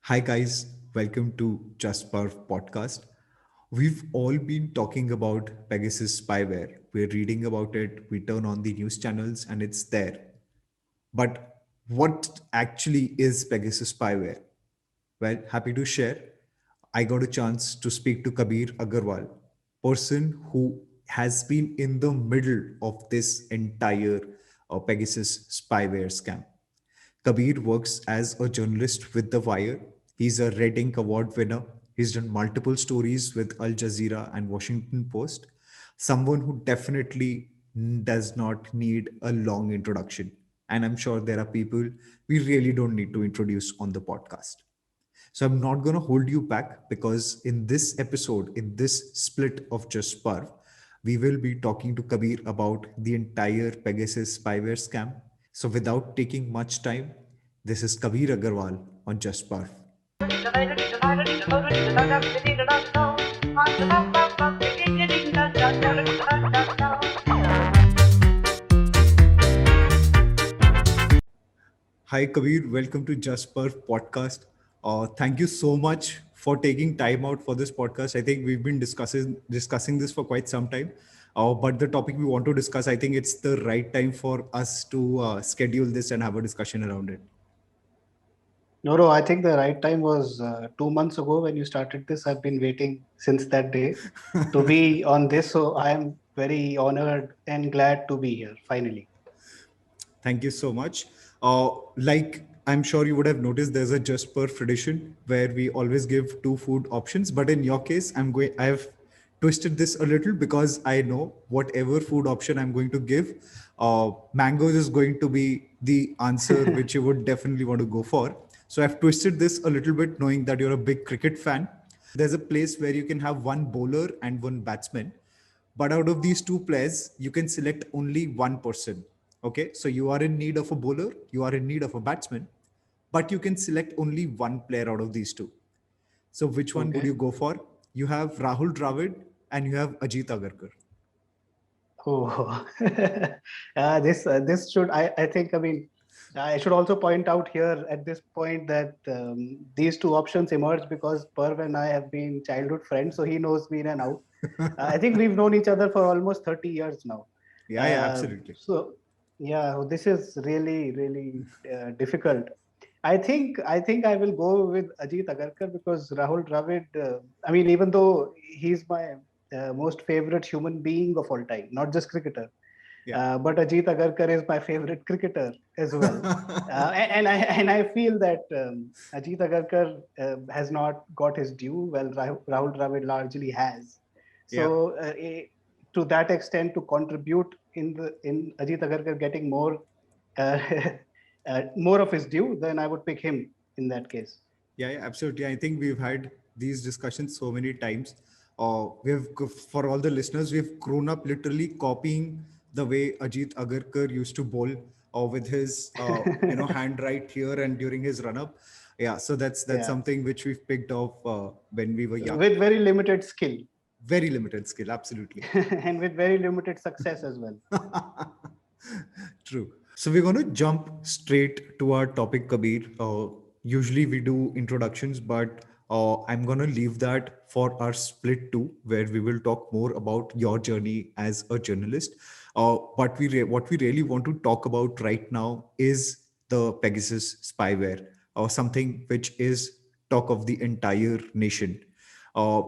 Hi, guys. Welcome to Just Perf podcast. We've all been talking about Pegasus spyware. We're reading about it, we turn on the news channels, and it's there. But what actually is Pegasus spyware? Well, happy to share. I got a chance to speak to Kabir Agarwal, person who has been in the middle of this entire Pegasus spyware scam. Kabir works as a journalist with The Wire. He's a Red Ink Award winner. He's done multiple stories with Al Jazeera and Washington Post. Someone who definitely does not need a long introduction. And I'm sure there are people we really don't need to introduce on the podcast. So I'm not going to hold you back because in this episode, in this split of Just Parv, we will be talking to Kabir about the entire Pegasus spyware scam. So without taking much time, this is Kabir Agarwal on Just Parv. Hi Kabir, welcome to Just Parv podcast. Thank you so much for taking time out for this podcast. I think we've been discussing this for quite some time. But the topic we want to discuss, I think it's the right time for us to schedule this and have a discussion around it. No, I think the right time was 2 months ago when you started this. I've been waiting since that day to be on this. So I am very honored and glad to be here finally. Thank you so much. Like I'm sure you would have noticed, there's a just per tradition where we always give two food options. But in your case, I've twisted this a little because I know whatever food option I'm going to give, mangoes is going to be the answer which you would definitely want to go for. So I've twisted this a little bit, knowing that you're a big cricket fan. There's a place where you can have one bowler and one batsman, but out of these two players you can select only one person. Okay, so you are in need of a bowler, you are in need of a batsman, but you can select only one player out of these two. So which one would Okay. you go for? You have Rahul Dravid and you have Ajit Agarkar. Oh, this should I think I should also point out here at this point that these two options emerged because Perv and I have been childhood friends, so he knows me in and out. I think we've known each other for almost 30 years now. Yeah, absolutely. So yeah, this is really difficult. I think I will go with Ajit Agarkar because Rahul Dravid. Even though he's my most favorite human being of all time, not just cricketer, Yeah. but Ajit Agarkar is my favorite cricketer as well. And I feel that Ajit Agarkar has not got his due. Well, Rahul Dravid largely has. Yeah. So to that extent, to contribute in Ajit Agarkar getting uh, more of his due, then I would pick him in that case. Yeah, absolutely. I think we've had these discussions so many times. For all the listeners, we've grown up literally copying the way Ajit Agarkar used to bowl, with his hand right here and during his run up. Yeah, so that's Yeah, something which we've picked up when we were young. with very limited skill Very limited skill, absolutely. and with very limited success as well. True. So we're going to jump straight to our topic, Kabir. Usually we do introductions, but I'm going to leave that for our split two, where we will talk more about your journey as a journalist. But what we really want to talk about right now is the Pegasus spyware, or something which is talk of the entire nation. Uh,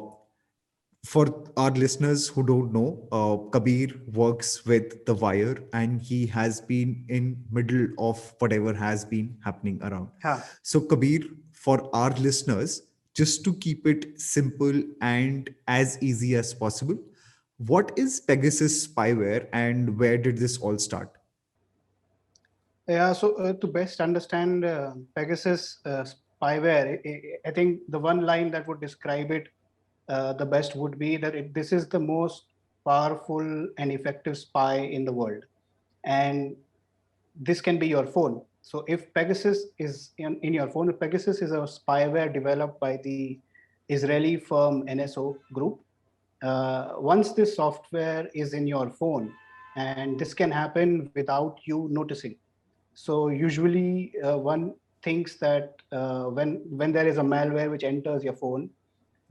for our listeners who don't know, Kabir works with The Wire, and he has been in middle of whatever has been happening around. Huh. So Kabir, for our listeners, just to keep it simple and as easy as possible, what is Pegasus spyware and where did this all start? Yeah, so to best understand Pegasus spyware, I think the one line that would describe it the best would be that this is the most powerful and effective spy in the world. And this can be your phone. So if Pegasus is in your phone, Pegasus is a spyware developed by the Israeli firm NSO Group. Once this software is in your phone, and this can happen without you noticing. So usually one thinks that when there is a malware which enters your phone,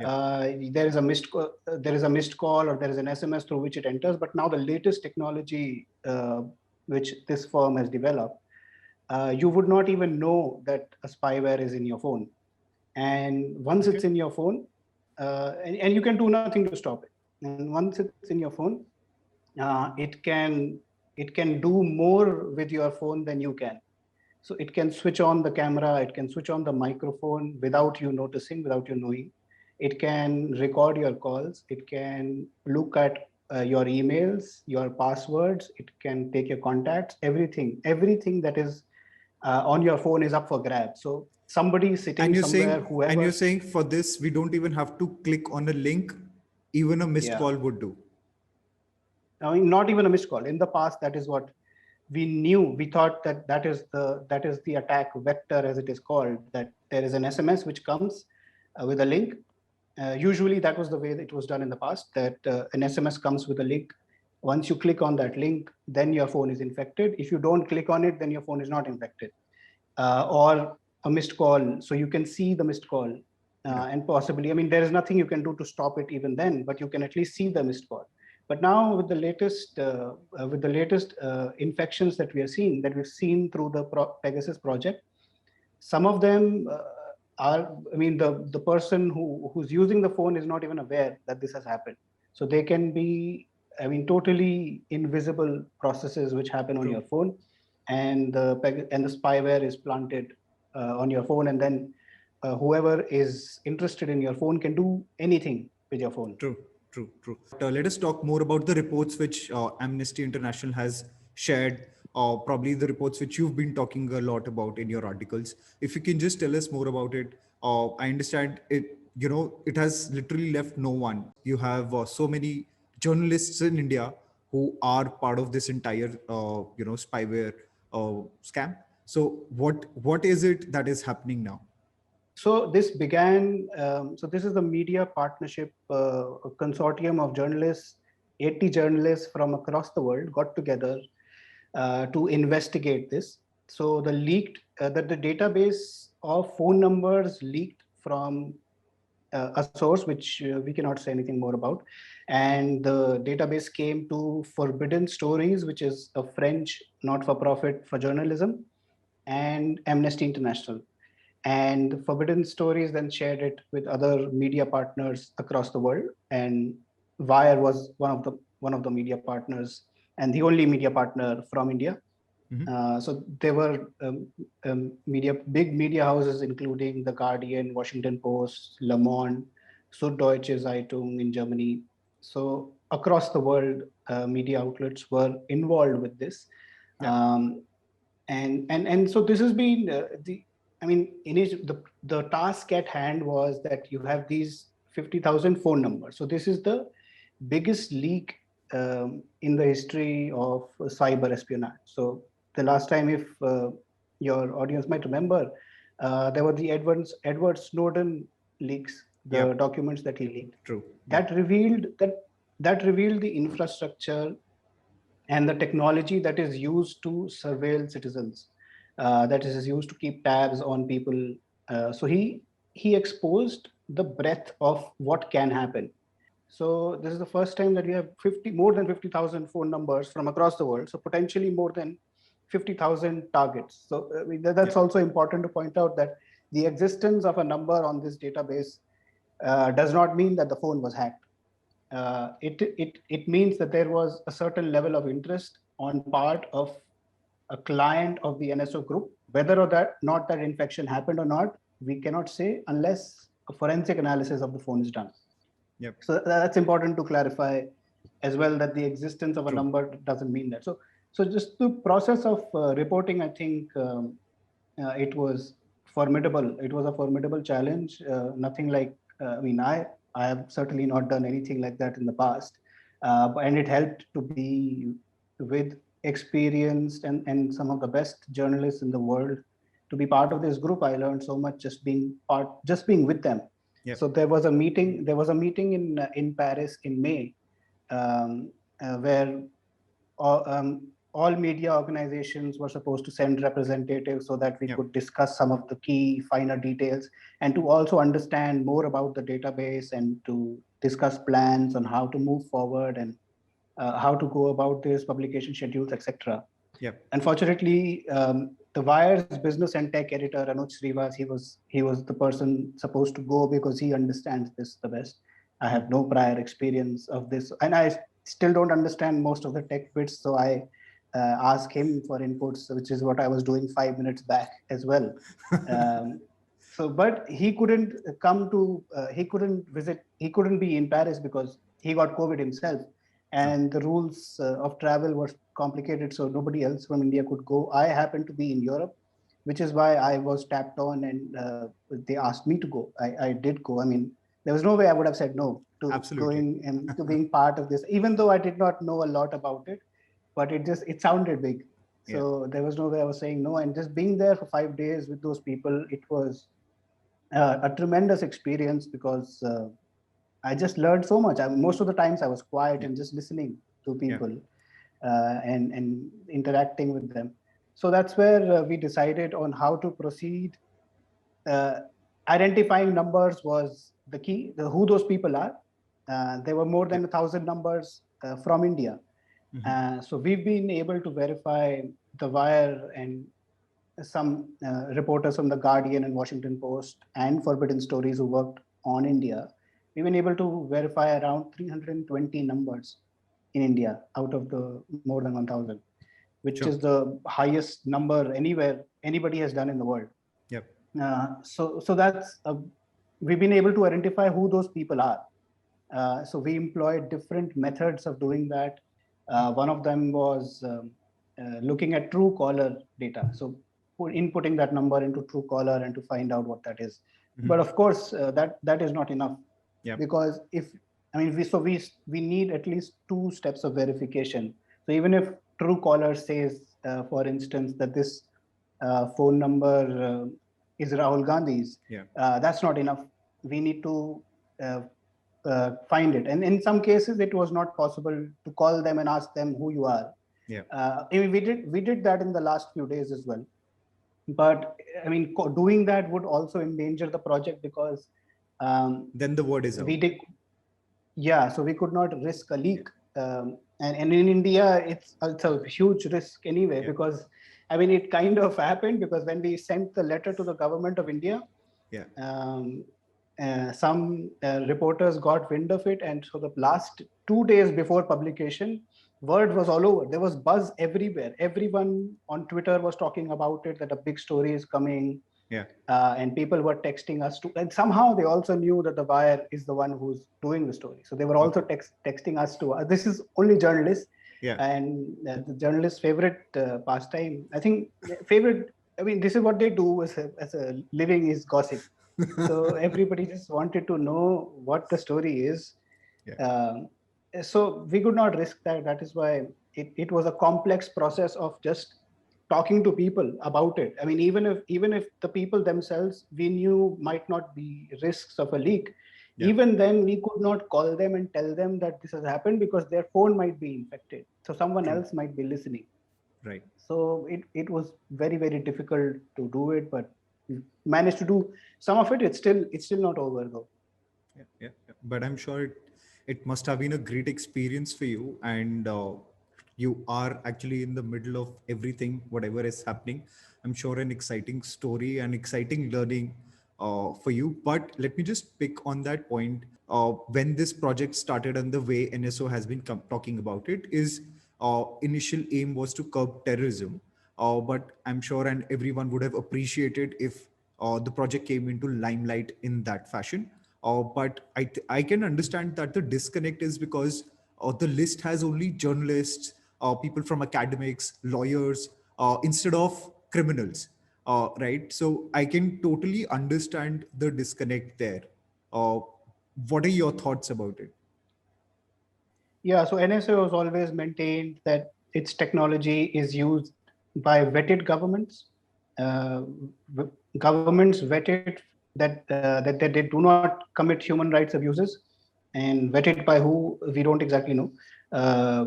Yeah. there is a missed call or there is an SMS through which it enters. But now the latest technology which this firm has developed, you would not even know that a spyware is in your phone. And once Okay. it's in your phone, and you can do nothing to stop it. And once it's in your phone, it can do more with your phone than you can. So it can switch on the camera, it can switch on the microphone without you noticing, without you knowing. It can record your calls, it can look at your emails, your passwords, it can take your contacts, everything that is on your phone is up for grabs. So somebody And sitting you're somewhere, saying, and whoever, you're saying for this, we don't even have to click on a link. Even a missed yeah, call would do. I mean, not even a missed call. In the past, that is what we knew. We thought that that is the attack vector, as it is called. That there is an SMS which comes with a link. Usually, that was the way that it was done in the past. That an SMS comes with a link. Once you click on that link, then your phone is infected. If you don't click on it, then your phone is not infected. Or a missed call, so you can see the missed call, Yeah. and possibly, I mean, there is nothing you can do to stop it even then, but you can at least see the missed call. But now with the latest infections that we are seeing, that we've seen through the Pegasus project, some of them are, I mean, the person who's using the phone is not even aware that this has happened. So they can be, I mean, totally invisible processes which happen on True. your phone, and the spyware is planted on your phone, and then whoever is interested in your phone can do anything with your phone. True, true, true. Let us talk more about the reports which Amnesty International has shared, probably the reports which you've been talking a lot about in your articles. If you can just tell us more about it. I understand it, it has literally left no one. You have so many journalists in India who are part of this entire, spyware scam. So what is it that is happening now? So this began. So this is the media partnership, a consortium of journalists. 80 journalists from across the world got together to investigate this. So the database of phone numbers leaked from a source which we cannot say anything more about, and the database came to Forbidden Stories, which is a French not-for-profit for journalism, and Amnesty International. And Forbidden Stories then shared it with other media partners across the world, and Wire was one of the media partners, and the only media partner from India. Mhm. So there were big media houses, including The Guardian, Washington Post, Le Monde, Süddeutsche Zeitung in Germany. So across the world, media outlets were involved with this. Yeah. Um, and so this has been I mean, the task at hand was that you have these 50,000 phone numbers. So this is the biggest leak in the history of cyber espionage. So the last time, if your audience might remember, there were the Edward Snowden leaks, Yeah. the documents that he leaked, True. Yeah. that revealed the infrastructure and the technology that is used to surveil citizens, that is used to keep tabs on people. So he exposed the breadth of what can happen. So this is the first time that we have more than 50,000 phone numbers from across the world. So potentially more than 50,000 targets. So I mean, Yeah. that's also important to point out, that the existence of a number on this database does not mean that the phone was hacked. It means that there was a certain level of interest on part of a client of the NSO group. Whether or that not that infection happened or not, we cannot say unless a forensic analysis of the phone is done. Yep. So that's important to clarify as well, that the existence of a True. number doesn't mean that. So just the process of reporting, I think it was formidable. It was a formidable challenge. Nothing like, I mean, I have certainly not done anything like that in the past, and it helped to be with experienced and some of the best journalists in the world. To be part of this group, I learned so much just being with them. Yep. So there was a meeting. There was a meeting in Paris in May, where all media organizations were supposed to send representatives so that we Yep. could discuss some of the key finer details and to also understand more about the database and to discuss plans on how to move forward and how to go about this publication schedules, etc. Yep. Unfortunately, the Wire's business and tech editor Anuj Srivas, he was the person supposed to go because he understands this the best. I have no prior experience of this, and I still don't understand most of the tech bits. So I ask him for inputs, which is what I was doing 5 minutes back as well. Um, but he couldn't come to, he couldn't visit, he couldn't be in Paris because he got COVID himself, Oh, and the rules of travel were complicated, so nobody else from India could go. I happened to be in Europe, which is why I was tapped on, and they asked me to go. I did go. I mean, there was no way I would have said no to absolutely. going and to being part of this, even though I did not know a lot about it, but it sounded big. Yeah. So there was no way I was saying no. And just being there for 5 days with those people, it was a tremendous experience because I just learned so much. Most of the times I was quiet Yeah. and just listening to Yeah. people and interacting with them. So that's where we decided on how to proceed. Uh, Identifying numbers was the key. Who those people are. There were more Yeah. than 1,000 numbers from India. Hmm. So we've been able to verify the Wire and some reporters from the Guardian and Washington Post and Forbidden Stories who worked on India. We've been able to verify around 320 numbers in India out of the more than 1,000, which is Sure. the highest number anywhere anybody has done in the world. Yep. So that's we've been able to identify who those people are. So we employed different methods of doing that. One of them was looking at true caller data. So inputting that number into true caller and to find out what that is. Hmm. But of course, that is not enough, Yep. because if I mean we need at least two steps of verification. So even if true caller says, for instance, that this phone number is Rahul Gandhi's, Yeah. that's not enough. We need to uh, find it. And in some cases, it was not possible to call them and ask them who you are. Yeah. I mean, we did that in the last few days as well. But I mean, doing that would also endanger the project because Then the word is we out. did, yeah. So we could not risk a Yeah. leak. And in India, it's a huge risk anyway, Yeah. because I mean, it kind of happened because when we sent the letter to the government of India, Yeah. um, some reporters got wind of it, and so the last 2 days before publication, word was all over. There was buzz everywhere. Everyone on Twitter was talking about it, that a big story is coming, Yeah. and people were texting us to. And somehow they also knew that the Wire is the one who's doing the story, so they were also Okay. texting us to. This is only journalists, Yeah. and the journalist's favorite pastime. I think favorite. I mean, this is what they do as a living, is gossip. So everybody just wanted to know what the story is. Yeah. Um, so we could not risk that. That is why it was a complex process of just talking to people about it. I mean, even if the people themselves we knew might not be risks of a leak, Yeah. even then we could not call them and tell them that this has happened because their phone might be infected. So someone True. else might be listening. Right. So it was very, very difficult to do it, but we managed to do some of it. It's still not over though. Yeah, yeah, yeah. But I'm sure it must have been a great experience for you, and you are actually in the middle of everything, whatever is happening. I'm sure an exciting story and exciting learning for you. But let me just pick on that point. When this project started and the way NSO has been talking about it is initial aim was to curb terrorism. But I'm sure and everyone would have appreciated if the project came into limelight in that fashion. But I can understand that the disconnect is because the list has only journalists, people from academics, lawyers, instead of criminals, right? So I can totally understand the disconnect there. Uh, what are your thoughts about it? Yeah, so NSA has always maintained that its technology is used by vetted governments. Uh, Governments vetted that they do not commit human rights abuses, and vetted by who we don't exactly know. Uh,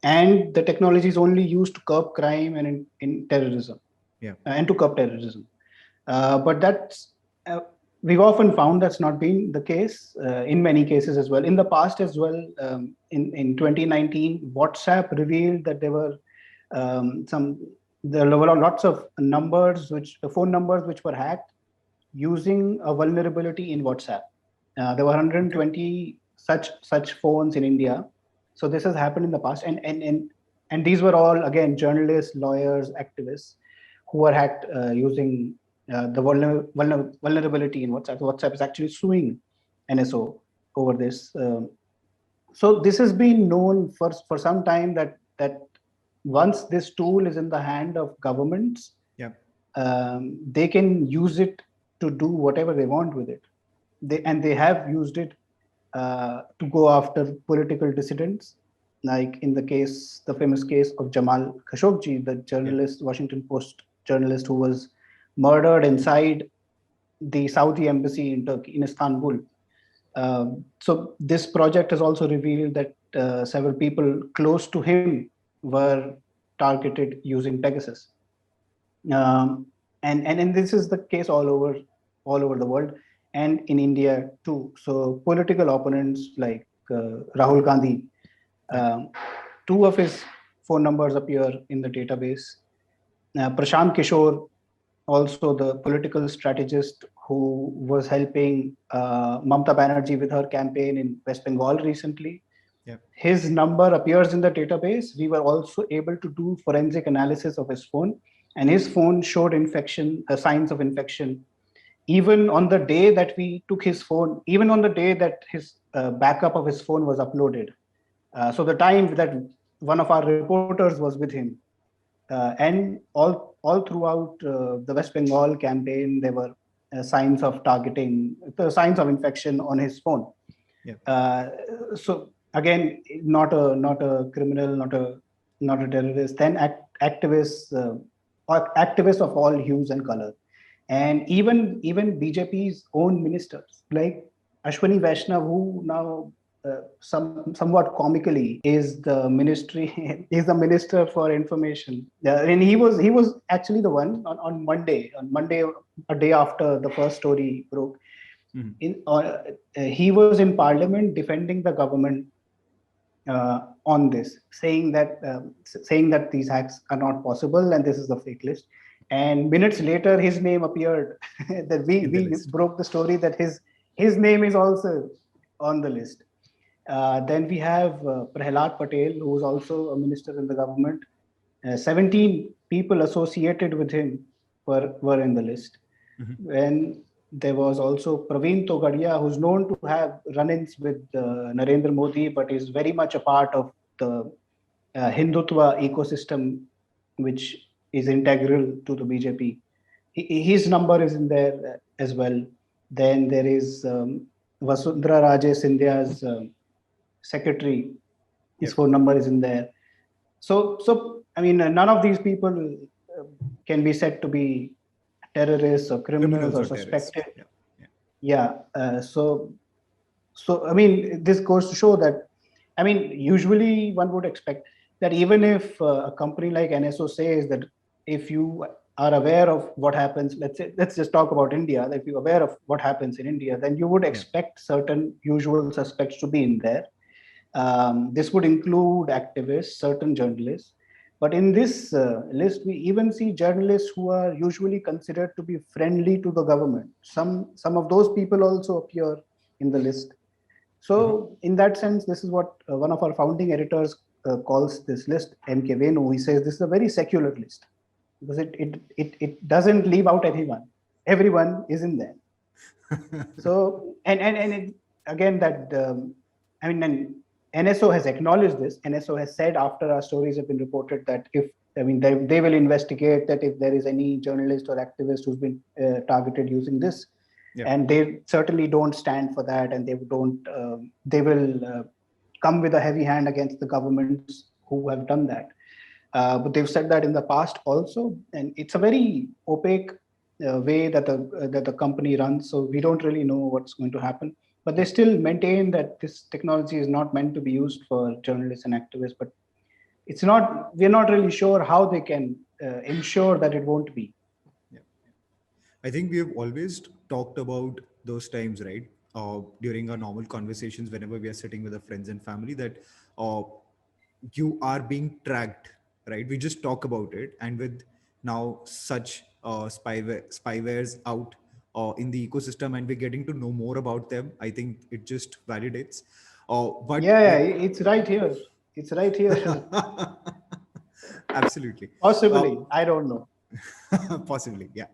and the technology is only used to curb crime and in terrorism, Yeah. and to curb terrorism. But that's we've often found that's not been the case in many cases as well. In the past as well, in 2019, WhatsApp revealed that there were some there were lots of numbers, which phone numbers, which were hacked using a vulnerability in WhatsApp. There were Okay. 120 such phones in India. So this has happened in the past, and these were all again journalists, lawyers, activists who were hacked using the vulnerability in WhatsApp. WhatsApp is actually suing NSO over this. So this has been known for some time that once this tool is in the hand of governments, Yeah. they can use it to do whatever they want with it. They have used it to go after political dissidents, like in the famous case of Jamal Khashoggi, the Yeah. journalist, Washington Post journalist, who was murdered inside the Saudi embassy in Turkey, in Istanbul. So this project has also revealed that several people close to him were targeted using Pegasus. And this is the case all over the world and in India too. So political opponents like Rahul Gandhi, Yeah. um, two of his phone numbers appear in the database. Prashant Kishore, also the political strategist who was helping Mamta Banerjee with her campaign in West Bengal recently, Yeah. his number appears in the database. We were also able to do forensic analysis of his phone, and his phone showed infection, signs of infection. Even on the day that we took his phone, even on the day that his backup of his phone was uploaded. So the time that one of our reporters was with him, and all throughout the West Bengal campaign, there were signs of targeting, the signs of infection on his phone. Yeah. Uh, so again, not a criminal, not a terrorist, then activists, activists of all hues and color, and even BJP's own ministers like Ashwini Vaishnav, who now somewhat comically is the ministry is the minister for information. And he was actually the one on Monday, a day after the first story broke. Mhm. He was in Parliament defending the government on this, saying that these hacks are not possible and this is the fake list. And minutes later, his name appeared. That we In the we list. broke the story that his name is also on the list. Then we have Prahlad Patel, who is also a minister in the government. 17 people associated with him were in the list. Mhm. When there was also Praveen Togadia, who's known to have run-ins with Narendra Modi, but is very much a part of the Hindutva ecosystem, which is integral to the BJP. His number is in there as well. Then there is Vasundhara Raje Scindia's secretary. His Yeah. phone number is in there. So I mean, none of these people uh, can be said to be terrorists or criminals Criminals or or terrorists. suspected. Yeah. Yeah. Yeah. So I mean, this goes to show that, I mean, usually one would expect that even if a company like NSO says that if you are aware of what happens, let's just talk about India. That if you're aware of what happens in India, then you would Yeah. expect certain usual suspects to be in there. This would include activists, certain journalists. But in this list, we even see journalists who are usually considered to be friendly to the government. Some of those people also appear in the list. Mhm. So, in that sense, this is what one of our founding editors calls this list, M.K. Venu. He says this is a very secular list because it doesn't leave out anyone. Everyone is in there. So, and it, again, that I mean, and NSO has acknowledged this. NSO has said after our stories have been reported that if, I mean, they will investigate that if there is any journalist or activist who's been targeted using this, Yeah. and they certainly don't stand for that, and they will come with a heavy hand against the governments who have done that. But they've said that in the past also, and it's a very opaque way that the company runs. So we don't really know what's going to happen. But they Yeah. still maintain that this technology is not meant to be used for journalists and activists, but it's not, we're not really sure how they can ensure that it won't be. Yeah. I think we have always talked about those times, right? During our normal conversations, whenever we are sitting with our friends and family, that uh, you are being tracked, right? We just talk about it, and with now such spywares out in the ecosystem, and we're getting to know more about them. I think it just validates. But Yeah, let it's right here. It's right here. absolutely. Uh, Possibly, I don't know. Possibly, yeah.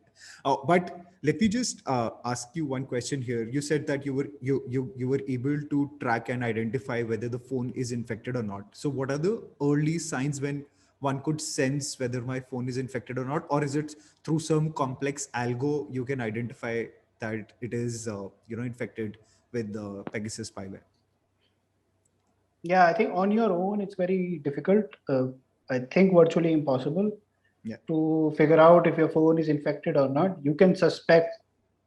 But let me just ask you one question here. You said that you were able to track and identify whether the phone is infected or not. So, what are the early signs when one could sense whether my phone is infected or not, or is it through some complex algo you can identify that it is infected with the Pegasus spyware? Yeah, I think on your own it's very difficult. I think virtually impossible Yeah, to figure out if your phone is infected or not. You can suspect,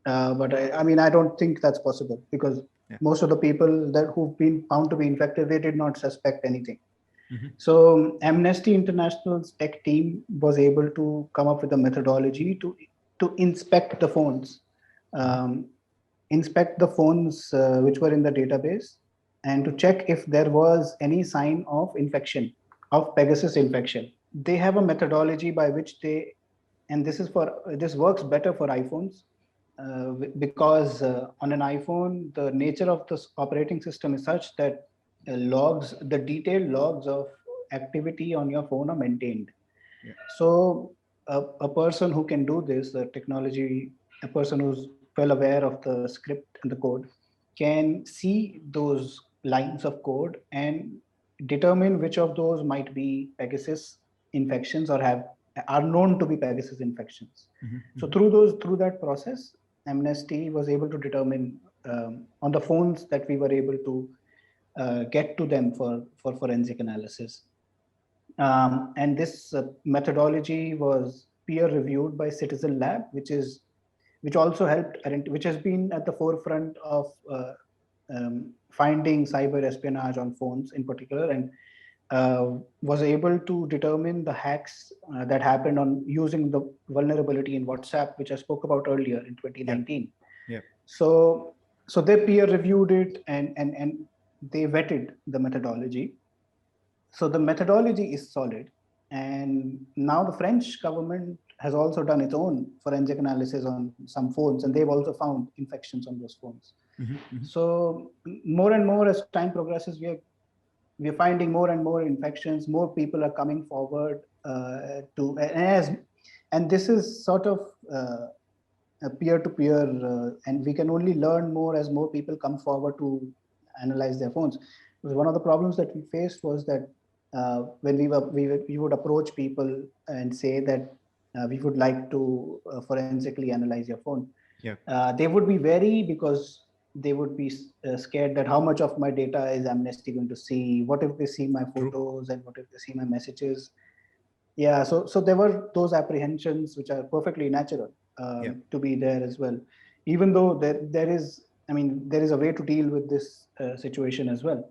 but I mean, I don't think that's possible because yeah. most of the people that who've been found to be infected, they did not suspect anything. Hmm. So Amnesty International's tech team was able to come up with a methodology to inspect the phones, Hmm. um, inspect the phones which were in the database, and to check if there was any sign of infection, of Pegasus infection. They have a methodology by which they, and this works better for iPhones, because on an iPhone the nature of the operating system is such that logs, the detailed logs of activity on your phone are maintained. Yeah. So a person who can do this, the technology, a person who's well aware of the script and the code, can see those lines of code and determine which of those might be Pegasus infections or have are known to be Pegasus infections. Hmm. So Hmm. through that process, Amnesty was able to determine, on the phones that we were able to get to them for forensic analysis. And this methodology was peer reviewed by Citizen Lab, which also helped, which has been at the forefront of finding cyber espionage on phones in particular, and was able to determine the hacks that happened on using the vulnerability in WhatsApp, which I spoke about earlier in Yeah. 2019. Yeah. So, so they peer reviewed it, and they vetted the methodology. So the methodology is solid. And now the French government has also done its own forensic analysis on some phones, and they've also found infections on those phones. Hmm. Hmm. So more and more as time progresses, we're finding more and more infections. More people are coming forward and this is sort of peer to peer, and we can only learn more as more people come forward to analyze their phones. Because one of the problems that we faced was that when we would approach people and say that we would like to forensically analyze your phone, Yeah. they would be wary because they would be scared that how much of my data is Amnesty going to see? What if they see my True. photos, and what if they see my messages? Yeah, so there were those apprehensions which are perfectly natural, Yeah. to be there as well, even though there is, I mean, there is a way to deal with this situation as well.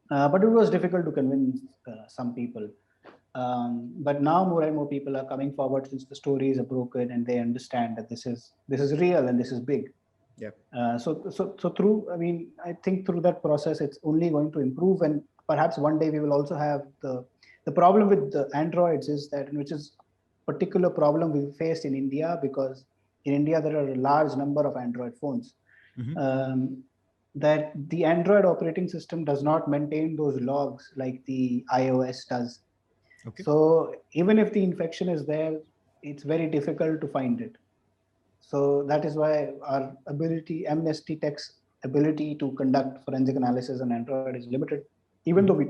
But it was difficult to convince some people. But now more and more people are coming forward since the stories are broken and they understand that this is real and this is big. Yeah. So through, I mean, I think through that process, it's only going to improve, and perhaps one day we will also have the problem with the Androids is that, which is particular problem we faced in India, because in India there are a large number of Android phones. Hmm. Um, that the Android operating system does not maintain those logs like the iOS does. Okay. So even if the infection is there, it's very difficult to find it. So that is why our ability, Amnesty Tech's ability to conduct forensic analysis on Android is limited. Even though Hmm.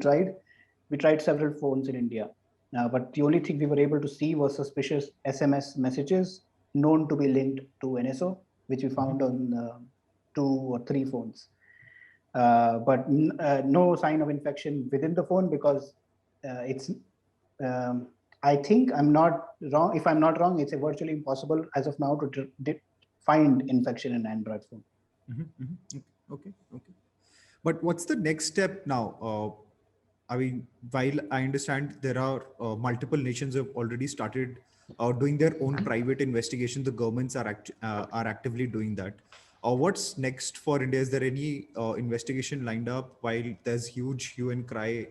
we tried several phones in India, but the only thing we were able to see was suspicious SMS messages known to be linked to NSO, which we Hmm. found on 2 or 3 phones. But no sign of infection within the phone, because it's um, I think I'm not wrong. If I'm not wrong, it's virtually impossible as of now to find infection in Android phone. Hmm. Hmm. Okay. Okay. Okay. But what's the next step now? I mean, while I understand there are multiple nations have already started doing their own private investigation, the governments are actively doing that. What's next for India? Is there any investigation lined up? While there's huge hue and cry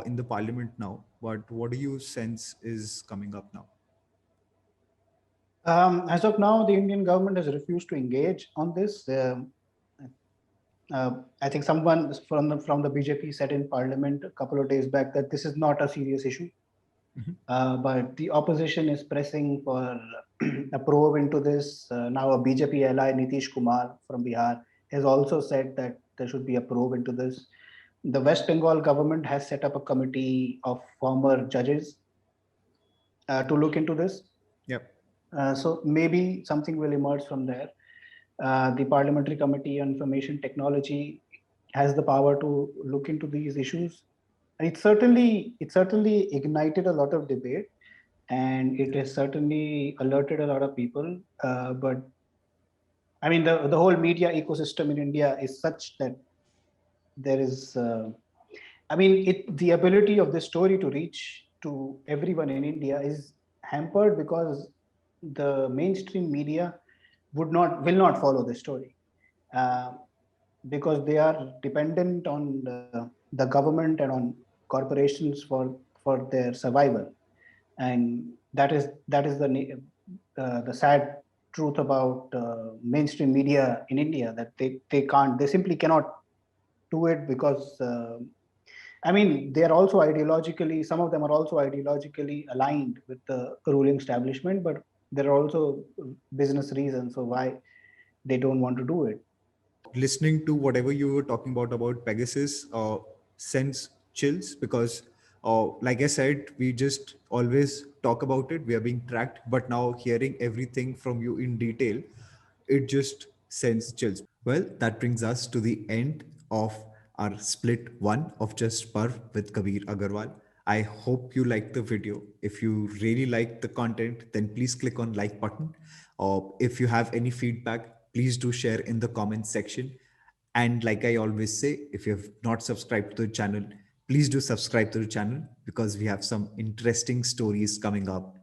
in the parliament now, but what do you sense is coming up now? As of now, the Indian government has refused to engage on this. I think someone from the BJP said in Parliament a couple of days back that this is not a serious issue. Mhm. But the opposition is pressing for a probe into this. Now, a BJP ally, Nitish Kumar from Bihar, has also said that there should be a probe into this. The West Bengal government has set up a committee of former judges to look into this. Yep. So maybe something will emerge from there. The Parliamentary Committee on Information Technology has the power to look into these issues. And it certainly ignited a lot of debate, and it has certainly alerted a lot of people. But I mean, the whole media ecosystem in India is such that there is, I mean, the ability of this story to reach to everyone in India is hampered because the mainstream media will not follow the story, uh, because they are dependent on the government and on corporations for their survival, and that is the sad truth about mainstream media in India, that they simply cannot do it because I mean, they are also ideologically, some of them are also ideologically aligned with the ruling establishment, but there are also business reasons for why they don't want to do it. Listening to whatever you were talking about Pegasus sends chills because, like I said, we just always talk about it. We are being tracked, but now hearing everything from you in detail, it just sends chills. Well, that brings us to the end of our split one of Just Perf with Kabir Agarwal. I hope you liked the video. If you really like the content, then please click on like button. Or if you have any feedback, please do share in the comments section. And like I always say, if you have not subscribed to the channel, please do subscribe to the channel because we have some interesting stories coming up.